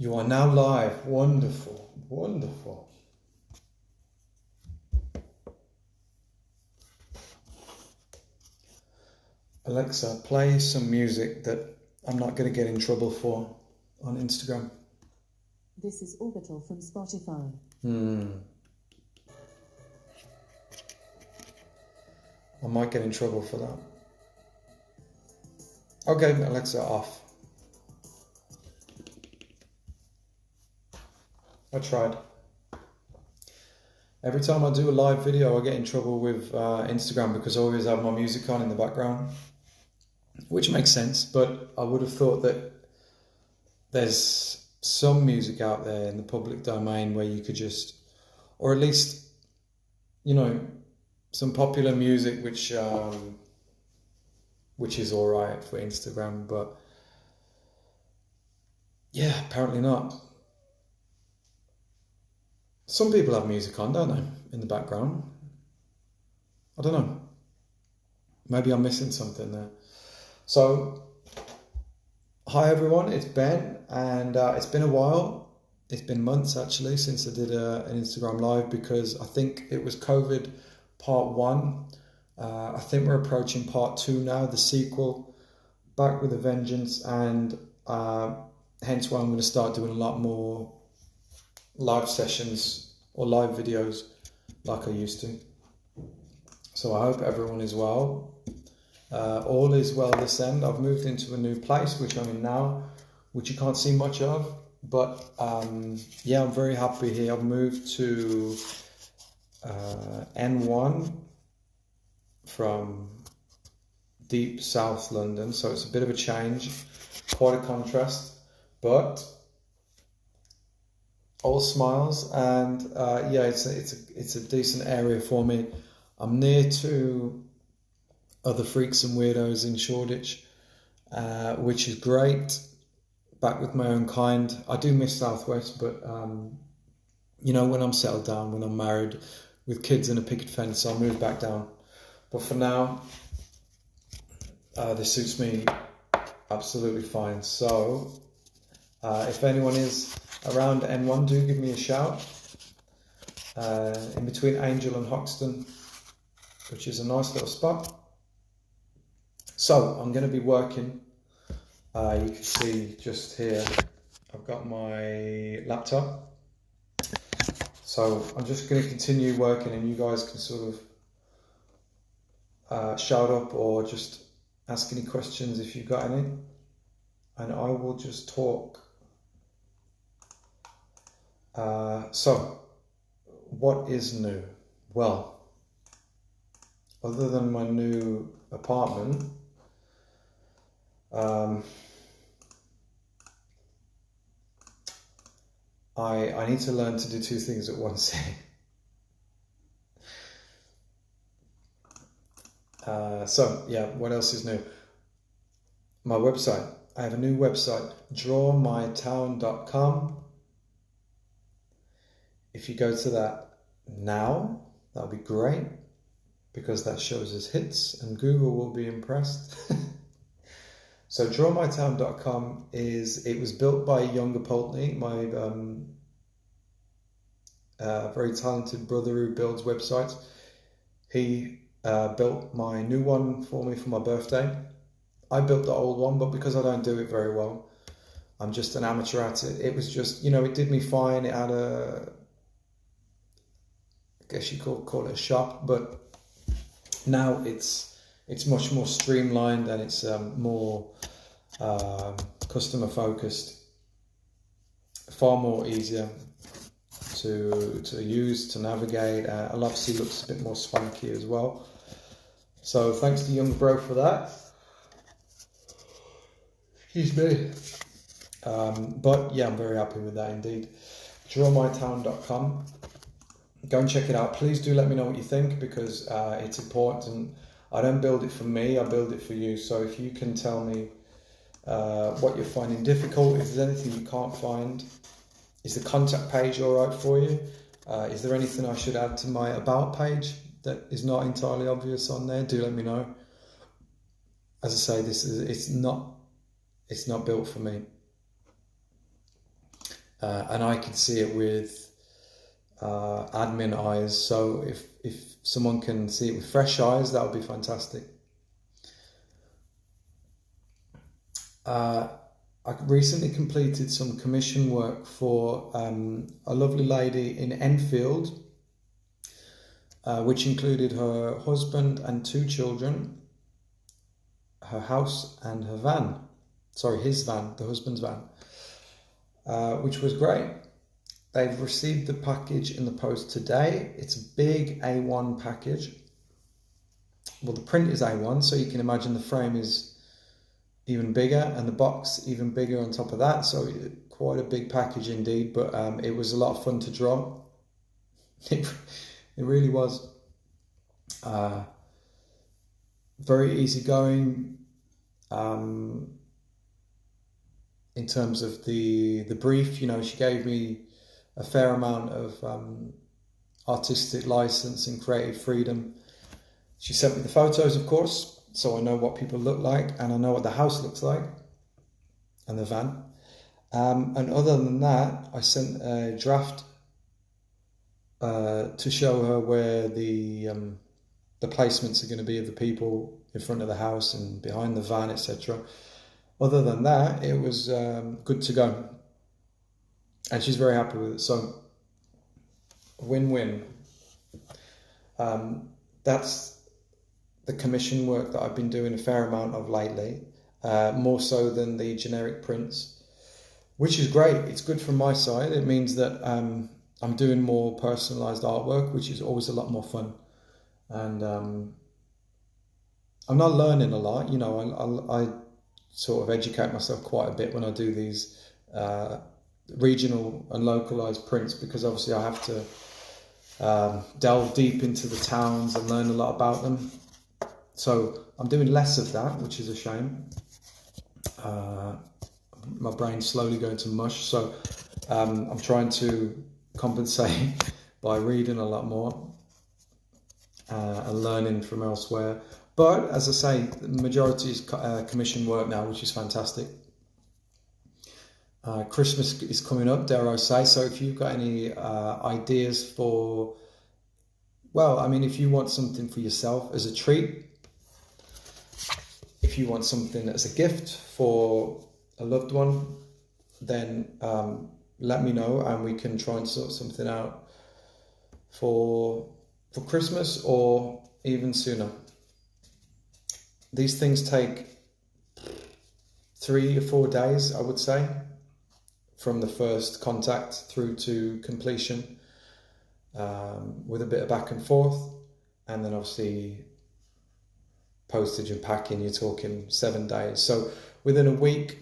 You are now live. Wonderful, wonderful. Alexa, play some music that I'm not going to get in trouble for on Instagram. This is Orbital from Spotify. I might get in trouble for that. Okay, Alexa, off. I tried. Every time I do a live video, I get in trouble with Instagram because I always have my music on in the background, which makes sense, but I would have thought that there's some music out there in the public domain where you could just, or at least, you know, some popular music which is all right for Instagram, but yeah, apparently not. Some people have music on, don't they, in the background? I don't know. Maybe I'm missing something there. So, hi everyone, it's Ben, and it's been a while. It's been months actually since I did an Instagram live because I think it was COVID part 1. I think we're approaching part 2 now, the sequel, back with a vengeance, and hence why I'm going to start doing a lot more live sessions or live videos like I used to. So I hope everyone is well. All is well this end. I've moved into a new place, which I'm in now, which you can't see much of, but yeah, I'm very happy here. I've moved to N1 from deep South London, so it's a bit of a change, quite a contrast, but all smiles, and yeah, it's a decent area for me. I'm near to other freaks and weirdos in Shoreditch, which is great. Back with my own kind. I do miss Southwest, but you know, when I'm settled down, when I'm married with kids and a picket fence, I'll move back down. But for now, this suits me absolutely fine. So if anyone is around N1, do give me a shout. In between Angel and Hoxton, which is a nice little spot. So I'm going to be working. You can see just here, I've got my laptop. So I'm just going to continue working, and you guys can sort of shout up or just ask any questions if you've got any. And I will just talk. So, what is new? Well, other than my new apartment, I need to learn to do 2 things at once. So, yeah, what else is new? My website. I have a new website, drawmytown.com. If you go to that now, that'll be great, because that shows us hits and Google will be impressed. So drawmytown.com it was built by Younger Pulteney, my very talented brother who builds websites. He built my new one for me for my birthday. I built the old one, but because I don't do it very well, I'm just an amateur at it. It was just, you know, it did me fine. It had I guess you could call it a shop, but now it's much more streamlined, and it's more customer focused, far more easier to use, to navigate. Obviously looks a bit more swanky as well. So thanks to Young Bro for that. Excuse me. But yeah, I'm very happy with that indeed. Drawmytown.com. Go and check it out. Please do let me know what you think, because it's important. I don't build it for me, I build it for you. So if you can tell me what you're finding difficult, if there's anything you can't find, is the contact page all right for you? Is there anything I should add to my about page that is not entirely obvious on there? Do let me know. As I say, it's not built for me. and I can see it with admin eyes. So if someone can see it with fresh eyes, that would be fantastic. I recently completed some commission work for a lovely lady in Enfield, which included her husband and 2 children, her house and her van. Sorry, his van, the husband's van, which was great. They've received the package in the post today. It's a big A1 package. Well, the print is A1, so you can imagine the frame is even bigger and the box even bigger on top of that. So quite a big package indeed, but it was a lot of fun to draw. It really was. Very easygoing. In terms of the brief, you know, she gave me a fair amount of artistic license and creative freedom. She sent me the photos, of course, so I know what people look like and I know what the house looks like and the van. And other than that, I sent a draft to show her where the placements are going to be of the people in front of the house and behind the van, etc. Other than that, it was good to go. And she's very happy with it. So, win-win. That's the commission work that I've been doing a fair amount of lately, more so than the generic prints, which is great. It's good from my side. It means that I'm doing more personalised artwork, which is always a lot more fun. And I'm not learning a lot. You know, I sort of educate myself quite a bit when I do these regional and localised prints, because obviously I have to delve deep into the towns and learn a lot about them. So I'm doing less of that, which is a shame. My brain's slowly going to mush, so I'm trying to compensate by reading a lot more and learning from elsewhere. But as I say, the majority is commission work now, which is fantastic. Christmas is coming up, dare I say, so if you've got any ideas for, well, I mean, if you want something for yourself as a treat, if you want something as a gift for a loved one, then let me know and we can try and sort something out for Christmas or even sooner. These things take 3 or 4 days, I would say, from the first contact through to completion, with a bit of back and forth, and then obviously postage and packing, you're talking 7 days. So within a week,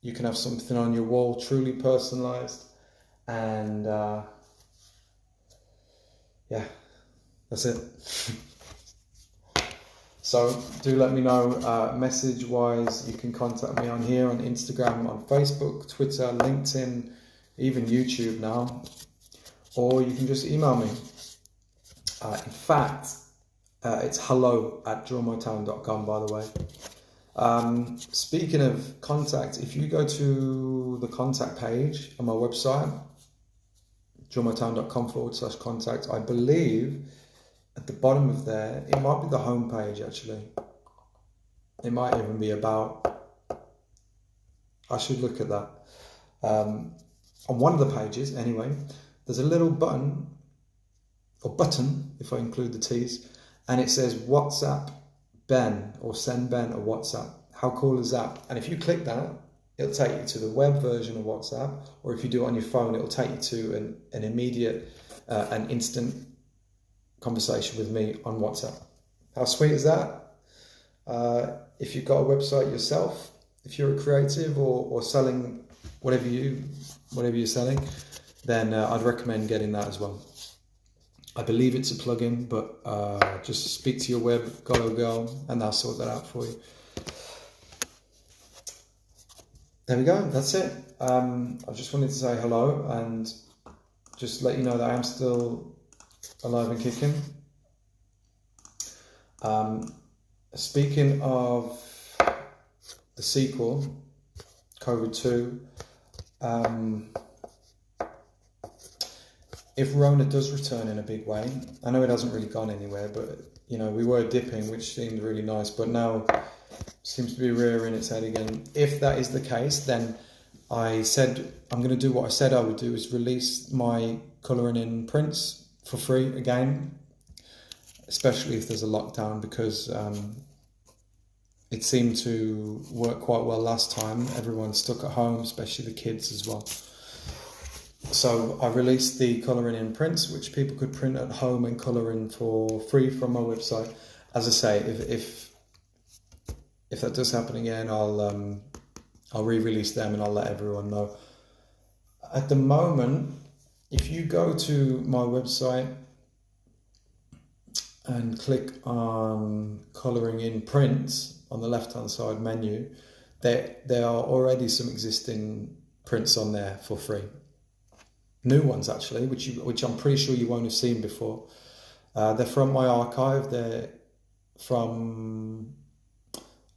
you can have something on your wall truly personalised, and yeah, that's it. So do let me know, message-wise. You can contact me on here, on Instagram, on Facebook, Twitter, LinkedIn, even YouTube now. Or you can just email me. In fact, it's hello@drawmytown.com, by the way. Speaking of contact, if you go to the contact page on my website, drawmytown.com/contact, I believe at the bottom of there, it might be the home page actually. It might even be about. I should look at that. On one of the pages, anyway, there's a little button, or button, if I include the T's, and it says WhatsApp Ben, or send Ben a WhatsApp. How cool is that? And if you click that, it'll take you to the web version of WhatsApp, or if you do it on your phone, it'll take you to an immediate, an instant conversation with me on WhatsApp. How sweet is that? If you've got a website yourself, if you're a creative or selling whatever you're selling, then I'd recommend getting that as well. I believe it's a plugin, but just speak to your web guy or girl and they'll sort that out for you. There we go, that's it. I just wanted to say hello and just let you know that I am still alive and kicking. Speaking of the sequel, COVID 2, if Rona does return in a big way, I know it hasn't really gone anywhere, but you know, we were dipping, which seemed really nice, but now seems to be rearing its head again. If that is the case, then I said I'm going to do what I said I would do, is release my colouring in prints for free again, especially if there's a lockdown, because it seemed to work quite well last time. Everyone's stuck at home, especially the kids as well. So I released the colouring in prints, which people could print at home and colour in for free from my website. As I say, if that does happen again, I'll re-release them and I'll let everyone know. At the moment, if you go to my website and click on colouring in prints on the left-hand side menu, there are already some existing prints on there for free. New ones actually, which I'm pretty sure you won't have seen before. They're from my archive. They're from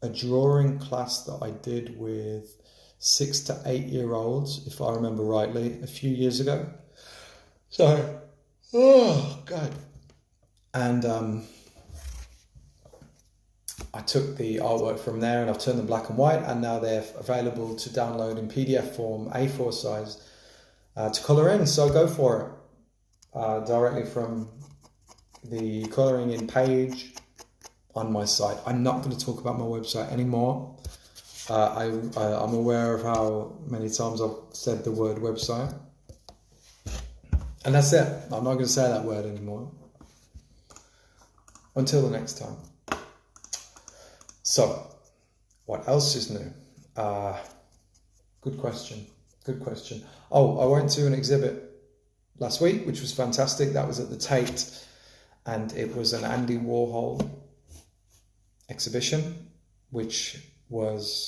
a drawing class that I did with 6 to 8 year olds, if I remember rightly, a few years ago. So, oh God. And I took the artwork from there and I've turned them black and white, and now they're available to download in PDF form, A4 size, to colour in. So go for it directly from the colouring in page on my site. I'm not going to talk about my website anymore. I'm aware of how many times I've said the word website, and that's it. I'm not going to say that word anymore until the next time. So, what else is new? Good question. Oh, I went to an exhibit last week, which was fantastic. That was at the Tate, and it was an Andy Warhol exhibition, which was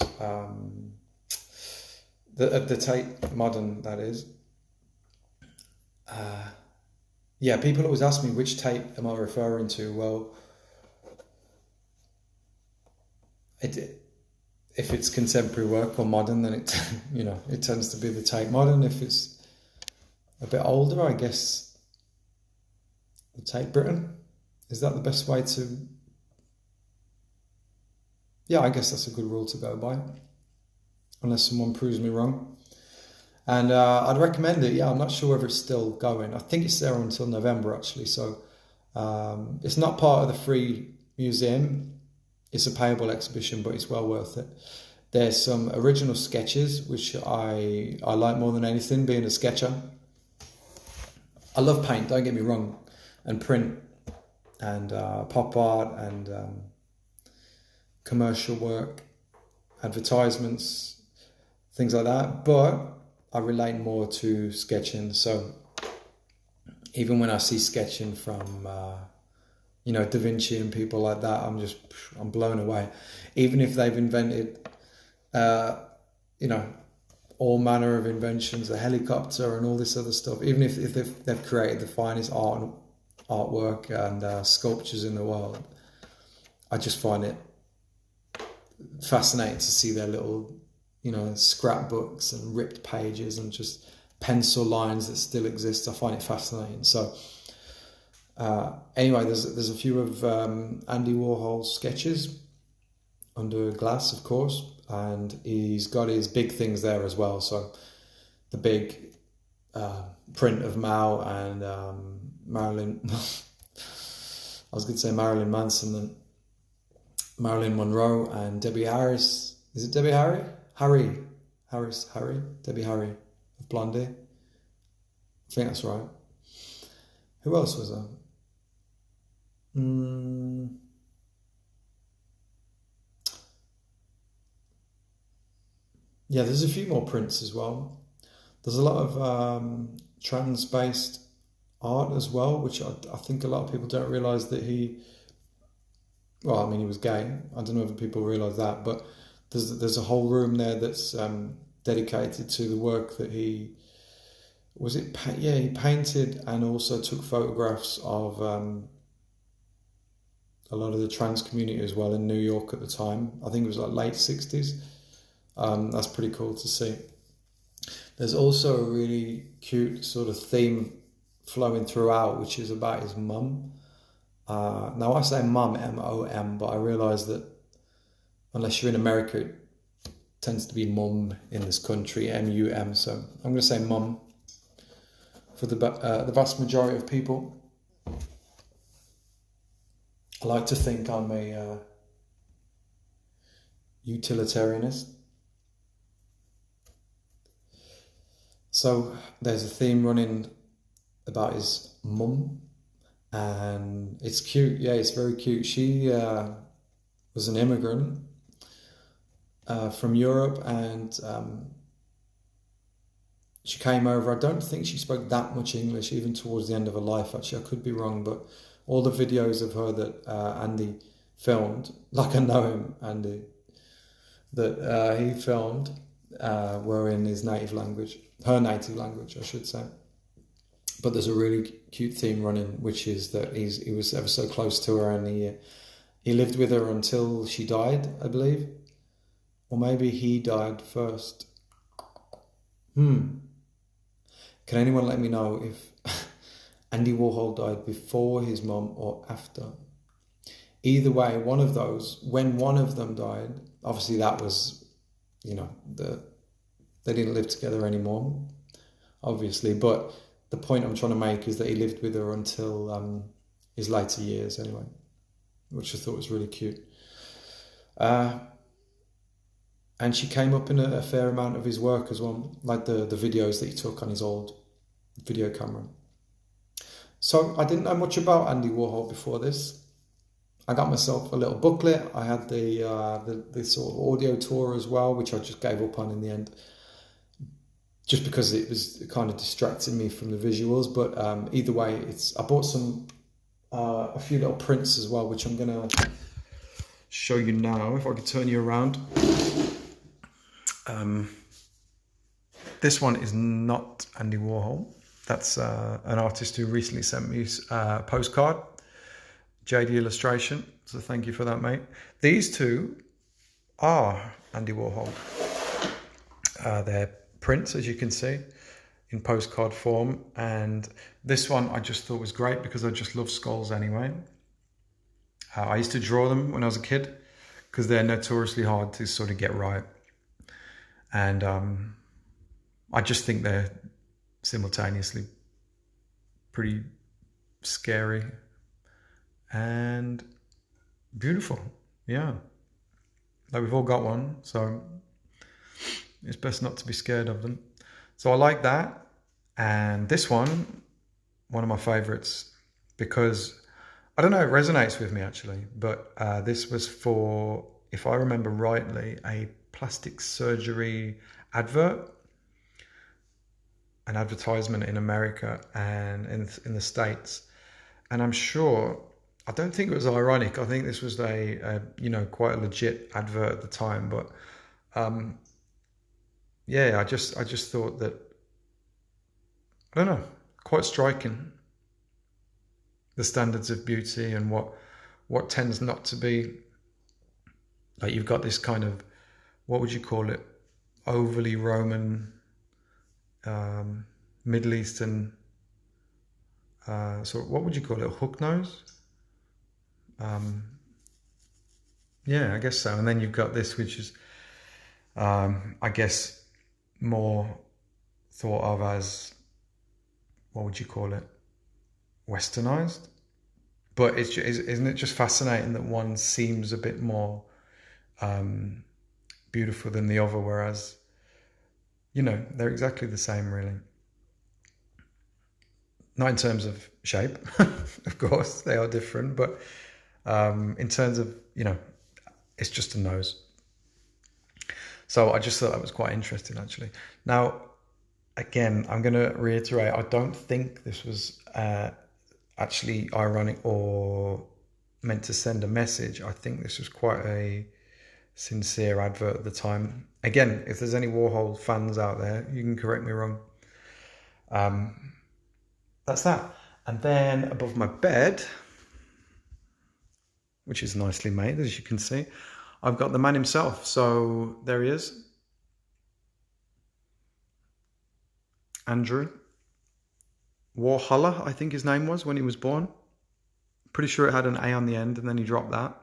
the Tate Modern, that is. Yeah, people always ask me, which Tate am I referring to? Well, if it's contemporary work or modern, then it it tends to be the Tate Modern. If it's a bit older, I guess the Tate Britain. Is that the best way to? Yeah, I guess that's a good rule to go by, unless someone proves me wrong. And I'd recommend it. Yeah, I'm not sure whether it's still going. I think it's there until November actually. So it's not part of the free museum. It's a payable exhibition, but it's well worth it. There's some original sketches, which I like more than anything, being a sketcher. I love paint, don't get me wrong, and print, and pop art, and commercial work, advertisements, things like that. But I relate more to sketching. So even when I see sketching from Da Vinci and people like that, I'm blown away. Even if they've invented, all manner of inventions, the helicopter and all this other stuff, even if they've created the finest artwork and sculptures in the world, I just find it fascinating to see their little, scrapbooks and ripped pages and just pencil lines that still exist. I find it fascinating. So anyway, there's a few of Andy Warhol's sketches under glass, of course, and he's got his big things there as well. So the big print of Mao and Marilyn. I was going to say Marilyn Manson, and Marilyn Monroe and Debbie Harris. Is it Debbie Harry? Harry? Debbie Harry of Blondie. I think that's right. Who else was there? Yeah, there's a few more prints as well. There's a lot of trans-based art as well, which I think a lot of people don't realise that he was gay. I don't know if people realise that, but there's a whole room there that's dedicated to the work that he painted and also took photographs of a lot of the trans community as well in New York at the time. I think it was like late 60s. That's pretty cool to see. There's also a really cute sort of theme flowing throughout, which is about his mum. Now I say mum, M-O-M, but I realise that unless you're in America, it tends to be mum in this country, M-U-M. So I'm going to say mum for the vast majority of people. I like to think I'm a utilitarianist. So there's a theme running about his mum, and it's cute. Yeah, it's very cute. She was an immigrant from Europe, and she came over. I don't think she spoke that much English, even towards the end of her life. Actually, I could be wrong, but all the videos of her that Andy filmed, like I know him, Andy, that he filmed were in his native language, her native language, I should say. But there's a really cute theme running, which is that he was ever so close to her, and he lived with her until she died, I believe. Or maybe he died first. Can anyone let me know if Andy Warhol died before his mum or after? Either way, one of those, when one of them died, obviously that was, they didn't live together anymore, obviously, but the point I'm trying to make is that he lived with her until his later years anyway, which I thought was really cute. And she came up in a fair amount of his work as well, like the videos that he took on his old video camera. So I didn't know much about Andy Warhol before this. I got myself a little booklet. I had the sort of audio tour as well, which I just gave up on in the end, just because it was kind of distracting me from the visuals. But either way, I bought a few little prints as well, which I'm gonna show you now. If I could turn you around. This one is not Andy Warhol. That's an artist who recently sent me a postcard, JD Illustration. So thank you for that, mate. These two are Andy Warhol. They're prints, as you can see, in postcard form. And this one I just thought was great because I just love skulls anyway. I used to draw them when I was a kid because they're notoriously hard to sort of get right. And I just think they're simultaneously pretty scary and beautiful. Yeah. Like, we've all got one, so it's best not to be scared of them. So I like that. And this one of my favorites, because I don't know, it resonates with me actually, but this was for, if I remember rightly, a plastic surgery advert, an advertisement in America and in the States. And I'm sure, I don't think it was ironic. I think this was a quite a legit advert at the time. But yeah, I just thought that, I don't know, quite striking, the standards of beauty and what tends not to be. Like, you've got this kind of, what would you call it, overly Roman, Middle Eastern, so what would you call it, a hook nose? Yeah, I guess so. And then you've got this, which is, I guess, more thought of as, what would you call it, westernized? But isn't it just fascinating that one seems a bit more beautiful than the other, whereas, they're exactly the same, really. Not in terms of shape, of course, they are different, but in terms of, it's just a nose. So I just thought that was quite interesting, actually. Now, again, I'm going to reiterate, I don't think this was actually ironic or meant to send a message. I think this was quite a sincere advert at the time. Again, if there's any Warhol fans out there, you can correct me wrong. That's that. And then above my bed, which is nicely made, as you can see, I've got the man himself. So there he is, Andrew. Warhola, I think his name was when he was born. Pretty sure it had an A on the end, and then he dropped that.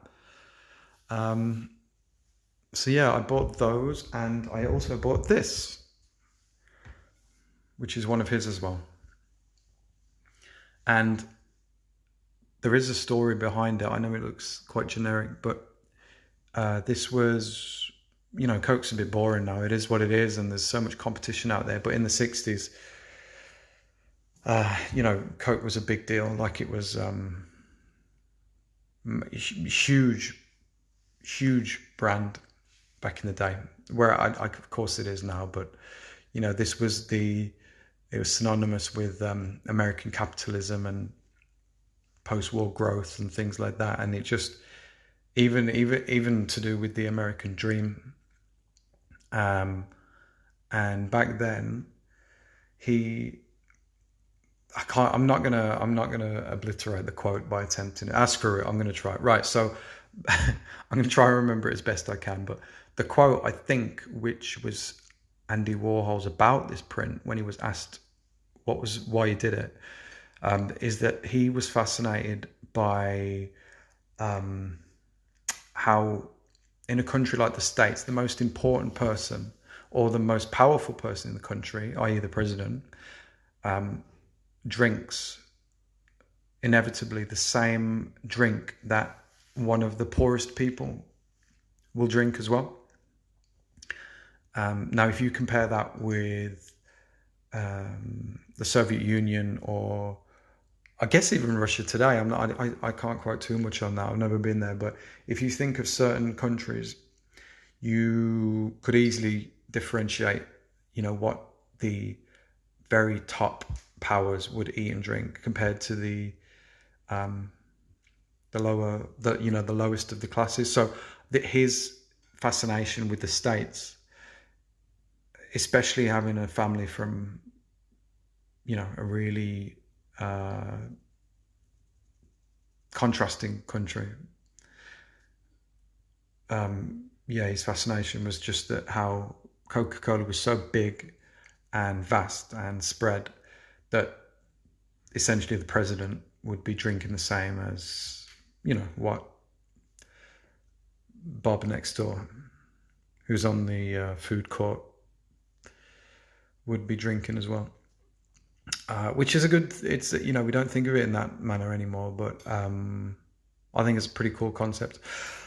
So yeah, I bought those, and I also bought this, which is one of his as well. And there is a story behind it. I know it looks quite generic, but this was, you know, Coke's a bit boring now. It is what it is, and there's so much competition out there. But in the 60s, you know, Coke was a big deal. Like, it was huge brand back in the day. Where I of course it is now, but you know, this was it was synonymous with American capitalism and post-war growth and things like that. And it just even to do with the American dream. And back then, I'm not gonna obliterate the quote by attempting it. Screw it, I'm gonna try it. Right, so I'm gonna try and remember it as best I can. But the quote, I think, which was Andy Warhol's about this print when he was asked why he did it, is that he was fascinated by how in a country like the States, the most important person or the most powerful person in the country, i.e. the president, drinks inevitably the same drink that one of the poorest people will drink as well. Now, if you compare that with the Soviet Union, or I guess even Russia today, I can't quote too much on that. I've never been there, but if you think of certain countries, you could easily differentiate, you know, what the very top powers would eat and drink compared to the lowest of the classes. So his fascination with the States, especially having a family from, you know, a really contrasting country. His fascination was just that how Coca-Cola was so big and vast and spread that essentially the president would be drinking the same as, you know, what Bob next door, who's on the food court, would be drinking as well. Which is it's, you know, we don't think of it in that manner anymore, but I think it's a pretty cool concept.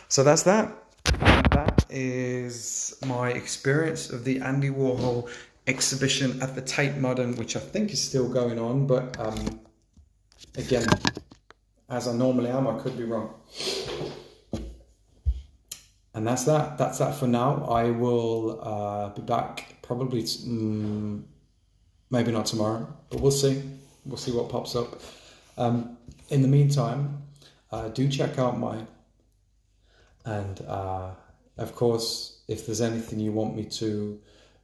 So that's that. And that is my experience of the Andy Warhol exhibition at the Tate Modern, which I think is still going on, but again, as I normally am, I could be wrong. And that's that for now. I will be back probably maybe not tomorrow, but we'll see what pops up. In the meantime, do check out mine, and of course, if there's anything you want me to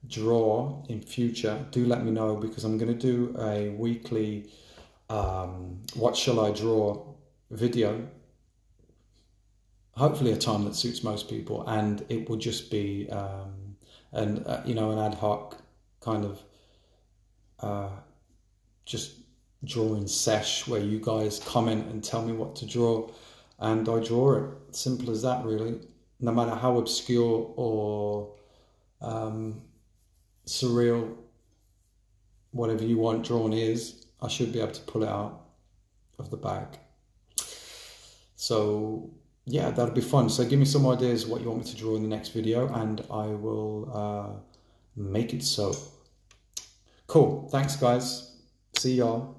draw in future, do let me know, because I'm going to do a weekly what shall I draw video, hopefully a time that suits most people, and it will just be an ad hoc kind of just drawing sesh where you guys comment and tell me what to draw, and I draw it. Simple as that, really. No matter how obscure or surreal whatever you want drawn is, I should be able to pull it out of the bag. So yeah, that'll be fun. So give me some ideas what you want me to draw in the next video, and I will make it so. Cool. Thanks, guys. See y'all.